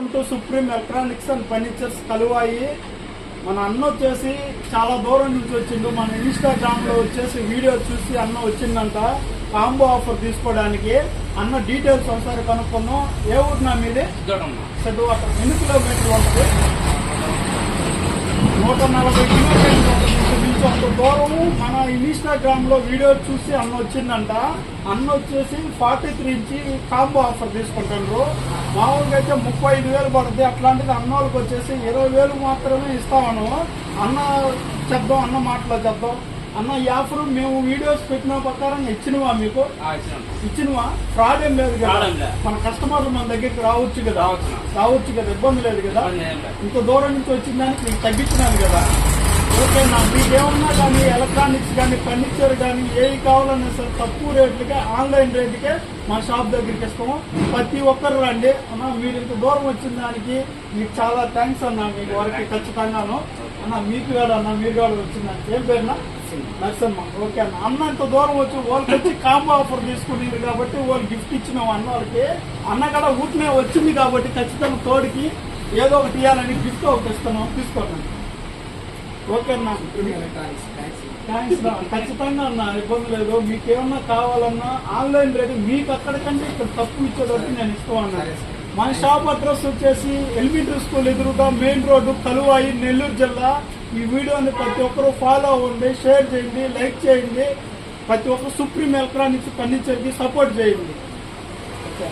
Welcome to supreme electronics and furnitures Kaluvai. మన అన్న వచ్చేసి చాలా దూరం నుంచి వచ్చిండు. మన ఇన్స్టాగ్రామ్ లో వచ్చేసి వీడియో చూసి అన్న వచ్చిందంట కాంబో ఆఫర్ తీసుకోవడానికి. అన్న డీటెయిల్స్ ఒకసారి కనుక్కున్నాం. ఏ ఊరినా మీది? సెడ్డువాటర్. ఎన్ని కిలోమీటర్లు ఉంటుంది? 140 కిలోమీటర్లు నుంచి అంత దూరం మన ఇన్స్టాగ్రామ్ లో వీడియో చూసి అన్న వచ్చిందంట. అన్న వచ్చేసి 43 ఇంచి కాంబో ఆఫర్ తీసుకుంటారు. మామూలుగా అయితే 35,000 పడుతుంది. అట్లాంటిది అన్న వాళ్ళకి వచ్చేసి 20,000 మాత్రమే ఇస్తామను. అన్న చెప్దాం, అన్న మాటలో చెప్దాం. అన్న ఈ ఆఫర్ మేము వీడియోస్ పెట్టిన ప్రకారం ఇచ్చినవా? మీకు ఇచ్చినవా? ఫ్రాడ్ ఏం లేదు కదా? మన కస్టమర్లు మన దగ్గరికి రావచ్చు కదా? ఇబ్బంది లేదు కదా? ఇంత దూరం నుంచి వచ్చిన దానికి మీకు తగ్గించినాను కదా? ఓకే, మీకు ఏమన్నా కానీ ఎలక్ట్రానిక్స్ కానీ ఫర్నిచర్ కానీ ఏవి కావాలన్నా సరే తక్కువ రేట్లకే ఆన్లైన్ రేట్లకే మా షాప్ దగ్గరికి ఇస్తాము. ప్రతి ఒక్కరు రండి అన్న. మీరు ఇంత దూరం వచ్చిన దానికి మీకు చాలా థ్యాంక్స్ అన్న. మీకు వరకు ఖచ్చితంగాను అన్న. మీకు కాదు అన్న, మీరు కూడా వచ్చిందానికి. ఏం పేరునా? నరసమ్మ. ఓకే అన్న. అన్న ఇంత దూరం వచ్చి వాళ్ళకి వచ్చి కాంబో ఆఫర్ తీసుకున్నారు కాబట్టి వాళ్ళు గిఫ్ట్ ఇచ్చినాం అన్న వాళ్ళకి. అన్న కూడా ఊటినే వచ్చింది కాబట్టి ఖచ్చితంగా తోడికి ఏదో ఒకటి ఇవ్వాలని గిఫ్ట్ ఒకటి ఇస్తున్నాం. తీసుకోండి. ఓకే అన్న, థ్యాంక్స్ ఖచ్చితంగా అన్న. ఇబ్బంది లేదు. మీకు ఏమన్నా కావాలన్నా ఆన్లైన్ రేట్ మీకు అక్కడికంటే ఇక్కడ తక్కువ ఇచ్చేటట్టు నేను ఇస్తామన్నా. మన షాప్ అడ్రస్ వచ్చేసి ఎలిమెంటరీ స్కూల్ ఎదురుగా మెయిన్ రోడ్డు కలువాయి, నెల్లూరు జిల్లా. ఈ వీడియోని ప్రతి ఒక్కరు ఫాలో అవ్వండి, షేర్ చేయండి, లైక్ చేయండి. ప్రతి ఒక్కరు సుప్రీం ఎలక్ట్రానిక్స్ ఫర్నిచర్కి సపోర్ట్ చేయండి. ఓకే.